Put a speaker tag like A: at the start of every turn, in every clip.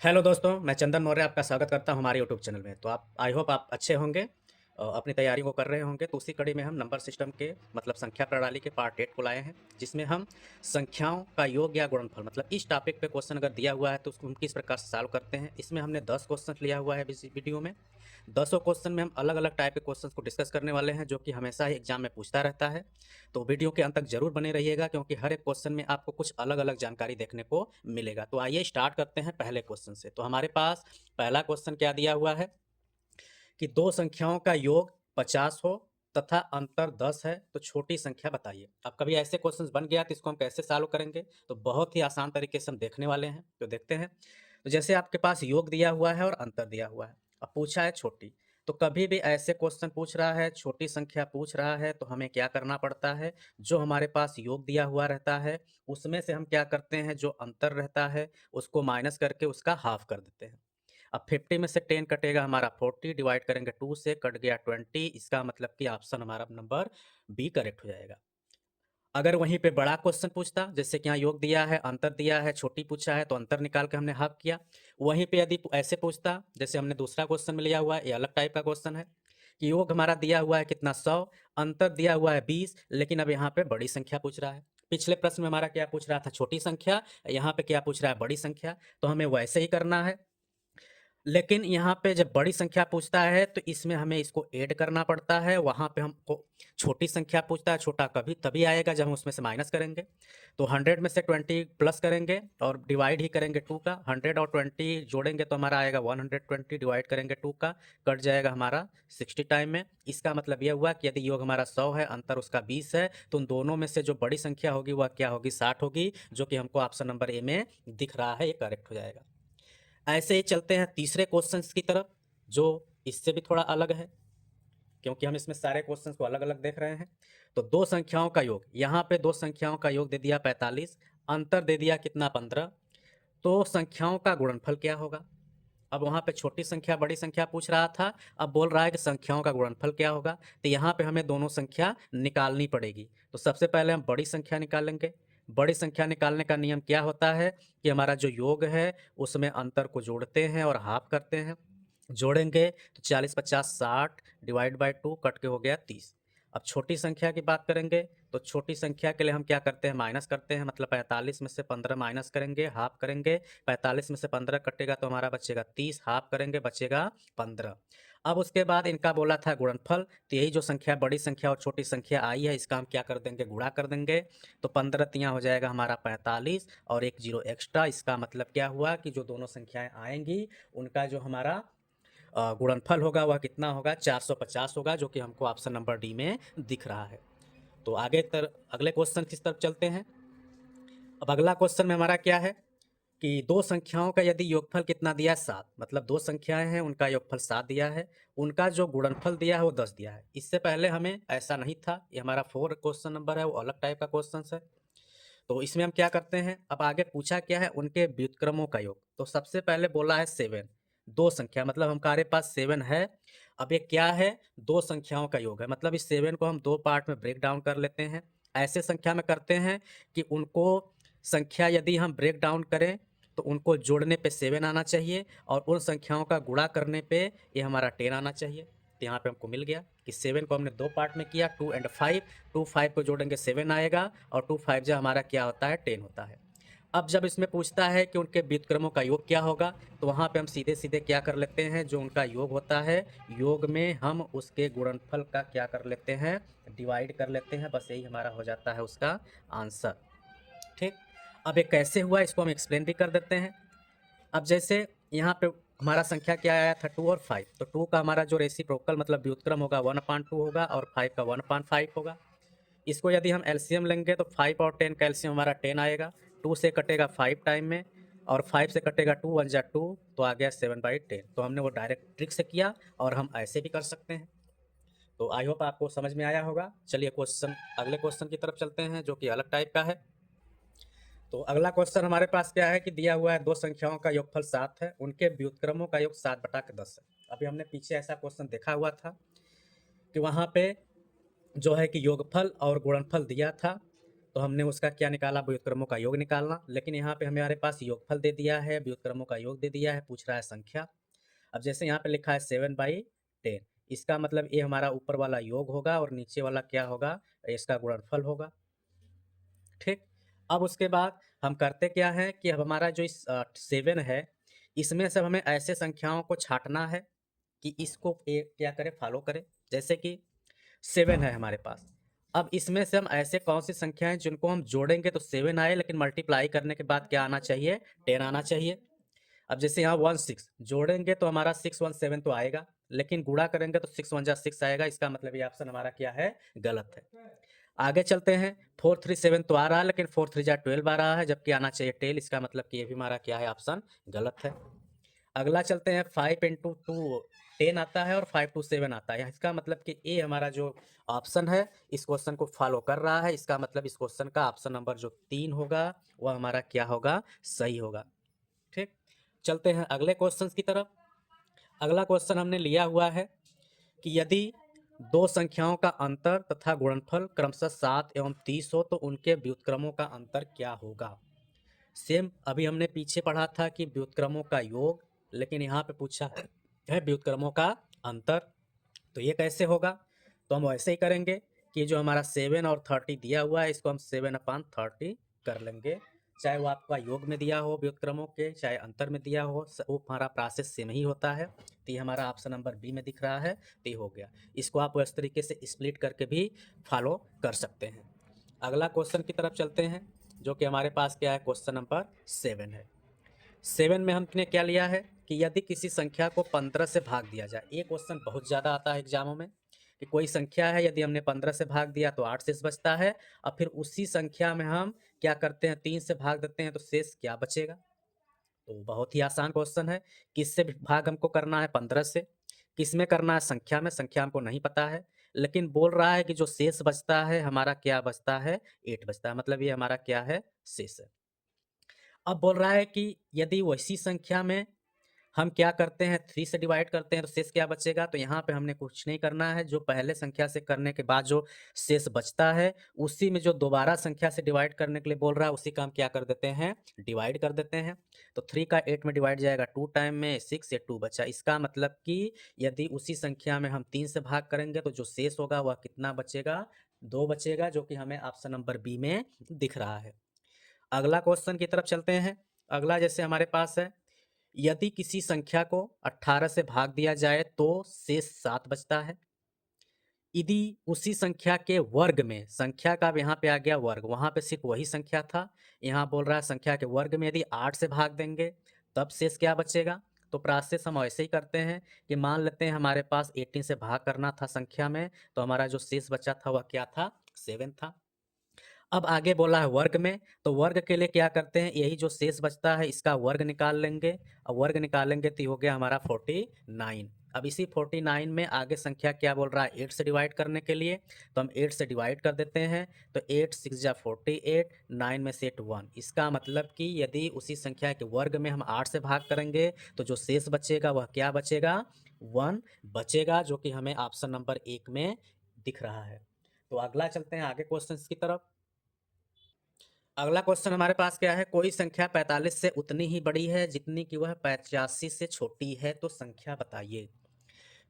A: Hello दोस्तों, मैं चंदन मौर्य आपका स्वागत करता हूं हमारे यूट्यूब चैनल में। तो आप आई होप आप अच्छे होंगे, अपनी तैयारी वो कर रहे होंगे। तो उसी कड़ी में हम नंबर सिस्टम के मतलब संख्या प्रणाली के पार्ट 8 को लाए हैं, जिसमें हम संख्याओं का योग या गुणनफल मतलब इस टॉपिक पे क्वेश्चन अगर दिया हुआ है तो उसको हम किस प्रकार से सॉल्व करते हैं। इसमें हमने 10 क्वेश्चन लिया हुआ है इस वीडियो में। 10 क्वेश्चन में हम अलग अलग टाइप के क्वेश्चन को डिस्कस करने वाले हैं, जो कि हमेशा ही एग्जाम में पूछता रहता है। तो वीडियो के अंत तक जरूर बने रहिएगा, क्योंकि हर एक क्वेश्चन में आपको कुछ अलग अलग जानकारी देखने को मिलेगा। तो आइए स्टार्ट करते हैं पहले क्वेश्चन से। तो हमारे पास पहला क्वेश्चन क्या दिया हुआ है कि दो संख्याओं का योग 50 हो तथा अंतर 10 है, तो छोटी संख्या बताइए। अब कभी ऐसे क्वेश्चंस बन गया तो इसको हम कैसे सॉल्व करेंगे, तो बहुत ही आसान तरीके से हम देखने वाले हैं। तो देखते हैं। तो जैसे आपके पास योग दिया हुआ है और अंतर दिया हुआ है, अब पूछा है छोटी। तो कभी भी ऐसे क्वेश्चन पूछ रहा है, छोटी संख्या पूछ रहा है, तो हमें क्या करना पड़ता है, जो हमारे पास योग दिया हुआ रहता है उसमें से हम क्या करते हैं, जो अंतर रहता है उसको माइनस करके उसका हाफ कर देते हैं। अब 50 में से 10 कटेगा हमारा 40, डिवाइड करेंगे 2 से, कट गया 20। इसका मतलब कि ऑप्शन हमारा नंबर बी करेक्ट हो जाएगा। अगर वहीं पे बड़ा क्वेश्चन पूछता, जैसे कि यहाँ योग दिया है, अंतर दिया है, छोटी पूछा है, तो अंतर निकाल के हमने हाफ किया। वहीं पे यदि ऐसे पूछता, जैसे हमने दूसरा क्वेश्चन में लिया हुआ है, ये अलग टाइप का क्वेश्चन है कि योग हमारा दिया हुआ है कितना 100, अंतर दिया हुआ है 20, लेकिन अब यहाँ पे बड़ी संख्या पूछ रहा है। पिछले प्रश्न में हमारा क्या पूछ रहा था, छोटी संख्या। यहाँ पे क्या पूछ रहा है, बड़ी संख्या। तो हमें वैसे ही करना है। लेकिन यहाँ पे जब बड़ी संख्या पूछता है तो इसमें हमें इसको ऐड करना पड़ता है। वहाँ पे हमको छोटी संख्या पूछता है, छोटा कभी तभी आएगा जब हम उसमें से माइनस करेंगे। तो 100 में से 20 प्लस करेंगे और डिवाइड ही करेंगे 2 का। 100 और 20 जोड़ेंगे तो हमारा आएगा 120, डिवाइड करेंगे 2 का, कट जाएगा हमारा 60 टाइम में। इसका मतलब यह हुआ कि यदि योग हमारा 100 है, अंतर उसका 20 है, तो उन दोनों में से जो बड़ी संख्या होगी वह क्या होगी, 60 होगी, जो कि हमको ऑप्शन नंबर ए में दिख रहा है, ये करेक्ट हो जाएगा। ऐसे ही चलते हैं तीसरे क्वेश्चंस की तरफ, जो इससे भी थोड़ा अलग है, क्योंकि हम इसमें सारे क्वेश्चंस को अलग अलग देख रहे हैं। तो दो संख्याओं का योग, यहाँ पे दो संख्याओं का योग दे दिया 45, अंतर दे दिया कितना 15। तो संख्याओं का गुणनफल क्या होगा। अब वहाँ पे छोटी संख्या बड़ी संख्या पूछ रहा था, अब बोल रहा है कि संख्याओं का गुणनफल क्या होगा। तो यहाँ पे हमें दोनों संख्या निकालनी पड़ेगी। तो सबसे पहले हम बड़ी संख्या निकालेंगे। बड़ी संख्या निकालने का नियम क्या होता है कि हमारा जो योग है उसमें अंतर को जोड़ते हैं और हाफ करते हैं। जोड़ेंगे तो 40 50 60, डिवाइड बाय 2, कट के हो गया 30। अब छोटी संख्या की बात करेंगे तो छोटी संख्या के लिए हम क्या करते हैं, माइनस करते हैं। मतलब 45 में से 15 माइनस करेंगे, हाफ करेंगे। 45 में से 15 कटेगा तो हमारा बचेगा 30, हाफ करेंगे बचेगा 15। अब उसके बाद इनका बोला था गुणनफल, तो यही जो संख्या बड़ी संख्या और छोटी संख्या आई है इसका हम क्या कर देंगे, गुणा कर देंगे। तो 15 तियाँ हो जाएगा हमारा 45 और एक जीरो एक्स्ट्रा। इसका मतलब क्या हुआ कि जो दोनों संख्याएं आएंगी उनका जो हमारा गुणनफल होगा वह कितना होगा, 450 होगा, जो कि हमको ऑप्शन नंबर डी में दिख रहा है। तो अगले क्वेश्चन की तरफ चलते हैं। अब अगला क्वेश्चन में हमारा क्या है कि दो संख्याओं का यदि योगफल कितना दिया है, 7। मतलब दो संख्याएं हैं, उनका योगफल 7 दिया है, उनका जो गुणनफल दिया है वो 10 दिया है। इससे पहले हमें ऐसा नहीं था, ये हमारा 4 क्वेश्चन नंबर है, वो अलग टाइप का क्वेश्चन है। तो इसमें हम क्या करते हैं, अब आगे पूछा क्या है, उनके व्युत्क्रमों का योग। तो सबसे पहले बोला है 7, दो संख्या मतलब हमारे पास 7 है। अब ये क्या है, दो संख्याओं का योग है। मतलब इस 7 को हम दो पार्ट में ब्रेक डाउन कर लेते हैं। ऐसे संख्या में करते हैं कि उनको संख्या यदि हम ब्रेक डाउन करें तो उनको जोड़ने पे 7 आना चाहिए, और उन संख्याओं का गुणा करने पे ये हमारा 10 आना चाहिए। तो यहाँ पे हमको मिल गया कि 7 को हमने दो पार्ट में किया, 2 एंड 5। 2 5 को जोड़ेंगे 7 आएगा, और 2 5 जो हमारा क्या होता है, 10 होता है। अब जब इसमें पूछता है कि उनके व्युत्क्रमों का योग क्या होगा, तो वहाँ पे हम सीधे सीधे क्या कर लेते हैं, जो उनका योग होता है, योग में हम उसके गुणनफल का क्या कर लेते हैं, डिवाइड कर लेते हैं। बस यही हमारा हो जाता है उसका आंसर। ठीक। अब ये कैसे हुआ इसको हम एक्सप्लेन भी कर देते हैं। अब जैसे यहाँ पे हमारा संख्या क्या आया था, 2 और 5। तो 2 का हमारा जो रेसिप्रोकल मतलब व्युत्क्रम होगा 1/2 होगा, और 5 का 1/5 होगा। इसको यदि हम एलसीएम लेंगे तो 5 और 10 का एलसीएम हमारा 10 आएगा। 2 से कटेगा 5 टाइम में, और 5 से कटेगा 2, 1 जा 2, तो आ गया 7/10। तो हमने वो डायरेक्ट ट्रिक से किया, और हम ऐसे भी कर सकते हैं। तो आई होप आपको समझ में आया होगा। चलिए अगले क्वेश्चन की तरफ चलते हैं, जो कि अलग टाइप का है। तो अगला क्वेश्चन हमारे पास क्या है कि दिया हुआ है दो संख्याओं का योगफल 7 है, उनके व्युत्क्रमों का योग 7/10 है। अभी हमने पीछे ऐसा क्वेश्चन देखा हुआ था कि वहाँ पे जो है कि योगफल और गुणनफल दिया था, तो हमने उसका क्या निकाला, व्युत्क्रमों का योग निकालना। लेकिन यहाँ पे हमारे पास योगफल दे दिया है, व्युत्क्रमों का योग दे दिया है, पूछ रहा है संख्या। अब जैसे यहाँ पे लिखा है 7/10, इसका मतलब ये हमारा ऊपर वाला योग होगा और नीचे वाला क्या होगा, इसका गुणनफल होगा। ठीक। अब उसके बाद हम करते क्या है कि अब हमारा जो इस 7 है, इसमें से हमें ऐसे संख्याओं को छांटना है कि इसको क्या करें, फॉलो करें। जैसे कि 7 है हमारे पास, अब इसमें से हम ऐसे कौन सी संख्या हैं जिनको हम जोड़ेंगे तो 7 आए, लेकिन मल्टीप्लाई करने के बाद क्या आना चाहिए, 10 आना चाहिए। अब जैसे यहाँ 1 6 जोड़ेंगे तो हमारा 617 तो आएगा, लेकिन गुणा करेंगे तो 6 1 6 आएगा। इसका मतलब ये ऑप्शन हमारा क्या है, गलत है। आगे चलते हैं, 4 3 7 तो आ रहा है, लेकिन 4 3 12 आ रहा है, जबकि आना चाहिए 10। इसका मतलब कि ये भी हमारा क्या है, ऑप्शन गलत है। अगला चलते हैं, 5 × 2 10 आता है और 5 2 7 आता है। इसका मतलब कि ए हमारा जो ऑप्शन है इस क्वेश्चन को फॉलो कर रहा है। इसका मतलब इस क्वेश्चन का ऑप्शन नंबर जो 3 होगा वह हमारा क्या होगा, सही होगा। ठीक। चलते हैं अगले क्वेश्चन की तरफ। अगला क्वेश्चन हमने लिया हुआ है कि यदि दो संख्याओं का अंतर तथा गुणनफल क्रमशः 7 एवं 30 हो तो उनके व्युत्क्रमों का अंतर क्या होगा। सेम अभी हमने पीछे पढ़ा था कि व्युत्क्रमों का योग, लेकिन यहाँ पे पूछा है व्युत्क्रमों का अंतर। तो ये कैसे होगा, तो हम वैसे ही करेंगे कि जो हमारा 7 और 30 दिया हुआ है इसको हम 7/30 कर लेंगे। चाहे वो आपका योग में दिया हो व्युत्क्रमों के, चाहे अंतर में दिया हो, वो हमारा प्रोसेस सेम ही होता है। तो ये हमारा ऑप्शन नंबर बी में दिख रहा है, तो ये हो गया। इसको आप इस तरीके से स्प्लिट करके भी फॉलो कर सकते हैं। अगला क्वेश्चन की तरफ चलते हैं, जो कि हमारे पास क्या है, क्वेश्चन नंबर 7 है। 7 में हमने क्या लिया है कि यदि किसी संख्या को 15 से भाग दिया जाए। ये क्वेश्चन बहुत ज़्यादा आता है एग्जामों में कि कोई संख्या है, यदि हमने 15 से भाग दिया तो 8 शेष बचता है, और फिर उसी संख्या में हम क्या करते हैं, 3 से भाग देते हैं तो शेष क्या बचेगा। तो बहुत ही आसान क्वेश्चन है। किससे भाग हमको करना है, 15 से। किस में करना है, संख्या में। संख्या हमको नहीं पता है, लेकिन बोल रहा है कि जो शेष बचता है हमारा क्या बचता है, 8 बचता है। मतलब ये हमारा क्या है, शेष है। अब बोल रहा है कि यदि वैसी संख्या में हम क्या करते हैं, 3 से डिवाइड करते हैं तो शेष क्या बचेगा। तो यहाँ पे हमने कुछ नहीं करना है, जो पहले संख्या से करने के बाद जो शेष बचता है उसी में जो दोबारा संख्या से डिवाइड करने के लिए बोल रहा है उसी का हम क्या कर देते हैं, डिवाइड कर देते हैं। तो 3 का 8 में डिवाइड जाएगा 2 टाइम में, 6 से 2 बचा। इसका मतलब कि यदि उसी संख्या में हम 3 से भाग करेंगे तो जो शेष होगा वह कितना बचेगा, 2 बचेगा, जो कि हमें ऑप्शन नंबर बी में दिख रहा है। अगला क्वेश्चन की तरफ चलते हैं। अगला जैसे हमारे पास है, यदि किसी संख्या को 18 से भाग दिया जाए तो शेष 7 बचता है। यदि उसी संख्या के वर्ग में, संख्या का यहाँ पे आ गया वर्ग, वहाँ पे सिर्फ वही संख्या था, यहाँ बोल रहा है संख्या के वर्ग में यदि 8 से भाग देंगे तब शेष क्या बचेगा। तो प्रोसेस हम ऐसे ही करते हैं कि मान लेते हैं हमारे पास 18 से भाग करना था संख्या में, तो हमारा जो शेष बचा था वह क्या था, 7 था। अब आगे बोला है वर्ग में, तो वर्ग के लिए क्या करते हैं, यही जो शेष बचता है इसका वर्ग निकाल लेंगे, और वर्ग निकालेंगे तो हो गया हमारा 49। अब इसी 49 में आगे संख्या क्या बोल रहा है, 8 से डिवाइड करने के लिए, तो हम 8 से डिवाइड कर देते हैं। तो 8 6 जा 48, 9 में से 8 1। इसका मतलब कि यदि उसी संख्या के वर्ग में हम 8 से भाग करेंगे तो जो शेष बचेगा वह क्या बचेगा, 1 बचेगा, जो कि हमें ऑप्शन नंबर 1 में दिख रहा है। तो अगला चलते हैं आगे क्वेश्चन की तरफ। अगला क्वेश्चन हमारे पास क्या है, कोई संख्या 45 से उतनी ही बड़ी है जितनी कि वह 85 से छोटी है, तो संख्या बताइए।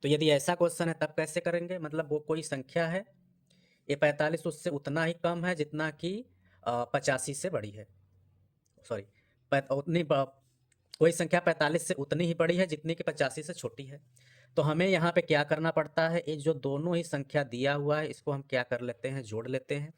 A: तो यदि ऐसा क्वेश्चन है तब कैसे करेंगे, मतलब वो कोई संख्या है, ये 45 उससे उतना ही कम है जितना कि 85 से बड़ी है। सॉरी, उतनी कोई संख्या 45 से उतनी ही बड़ी है जितनी कि 85 से छोटी है। तो हमें यहाँ पे क्या करना पड़ता है, ये जो दोनों ही संख्या दिया हुआ है इसको हम क्या कर लेते हैं, जोड़ लेते हैं।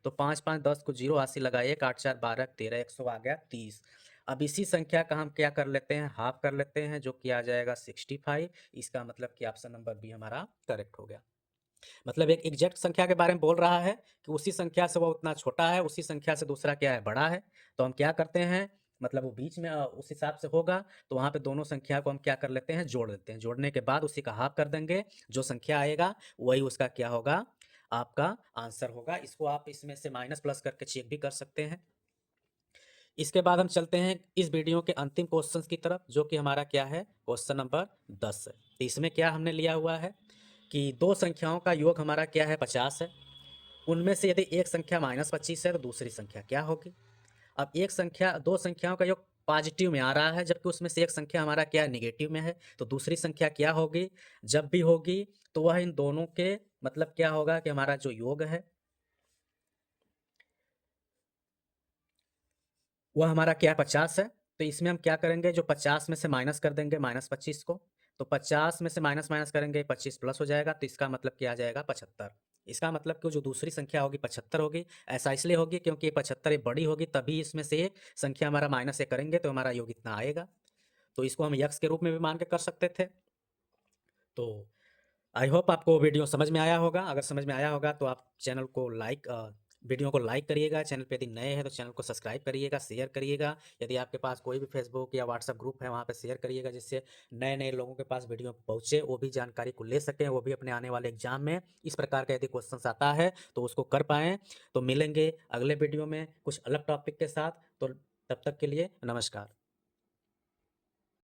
A: तो 5 5 10 को 0 80 लगाइए, 8 4 12 13, 100 आ गया 30। अब इसी संख्या का हम क्या कर लेते हैं, हाफ कर लेते हैं, जो कि आ जाएगा 65। इसका मतलब कि ऑप्शन नंबर बी हमारा करेक्ट हो गया। मतलब एक एग्जैक्ट संख्या के बारे में बोल रहा है कि उसी संख्या से वो उतना छोटा है, उसी संख्या से दूसरा क्या है, बड़ा है। तो हम क्या करते हैं, मतलब वो बीच में उस हिसाब से होगा, तो वहाँ पे दोनों संख्या को हम क्या कर लेते हैं, जोड़ देते हैं। जोड़ने के बाद उसी का हाफ कर देंगे, जो संख्या आएगा वही उसका क्या होगा, आपका आंसर होगा। इसको आप इसमें से माइनस प्लस करके चेक भी कर सकते हैं। इसके बाद हम चलते हैं इस वीडियो के अंतिम क्वेश्चन की तरफ, जो कि हमारा क्या है, क्वेश्चन नंबर 10 है। इसमें क्या हमने लिया हुआ है कि दो संख्याओं का योग हमारा क्या है, 50 है। उनमें से यदि एक संख्या -25 है तो दूसरी संख्या क्या होगी? अब एक संख्या, दो संख्याओं का योग पॉजिटिव में आ रहा है, जबकि उसमें से एक संख्या हमारा क्या नेगेटिव में है, तो दूसरी संख्या क्या होगी? जब भी होगी तो वह इन दोनों के मतलब क्या होगा कि हमारा जो योग है वह हमारा क्या 50 है। तो इसमें हम क्या करेंगे, जो 50 में से माइनस कर देंगे -25 को, तो 50 में से माइनस माइनस करेंगे 25 प्लस हो जाएगा, तो इसका मतलब क्या आ जाएगा 75। इसका मतलब कि जो दूसरी संख्या होगी 75 होगी। ऐसा इसलिए होगी क्योंकि 75 ये बड़ी होगी, तभी इसमें से एक संख्या हमारा माइनस से करेंगे तो हमारा योग इतना आएगा। तो इसको हम यक्स के रूप में भी मान के कर सकते थे। तो आई होप आपको वीडियो समझ में आया होगा। अगर समझ में आया होगा तो आप चैनल को वीडियो को लाइक करिएगा। चैनल पे यदि नए हैं तो चैनल को सब्सक्राइब करिएगा, शेयर करिएगा। यदि आपके पास कोई भी फेसबुक या व्हाट्सएप ग्रुप है वहाँ पे शेयर करिएगा, जिससे नए नए लोगों के पास वीडियो पहुँचे, वो भी जानकारी को ले सकें, वो भी अपने आने वाले एग्जाम में इस प्रकार का यदि क्वेश्चन आता है तो उसको कर पाएँ। तो मिलेंगे अगले वीडियो में कुछ अलग टॉपिक के साथ। तो तब तक के लिए नमस्कार।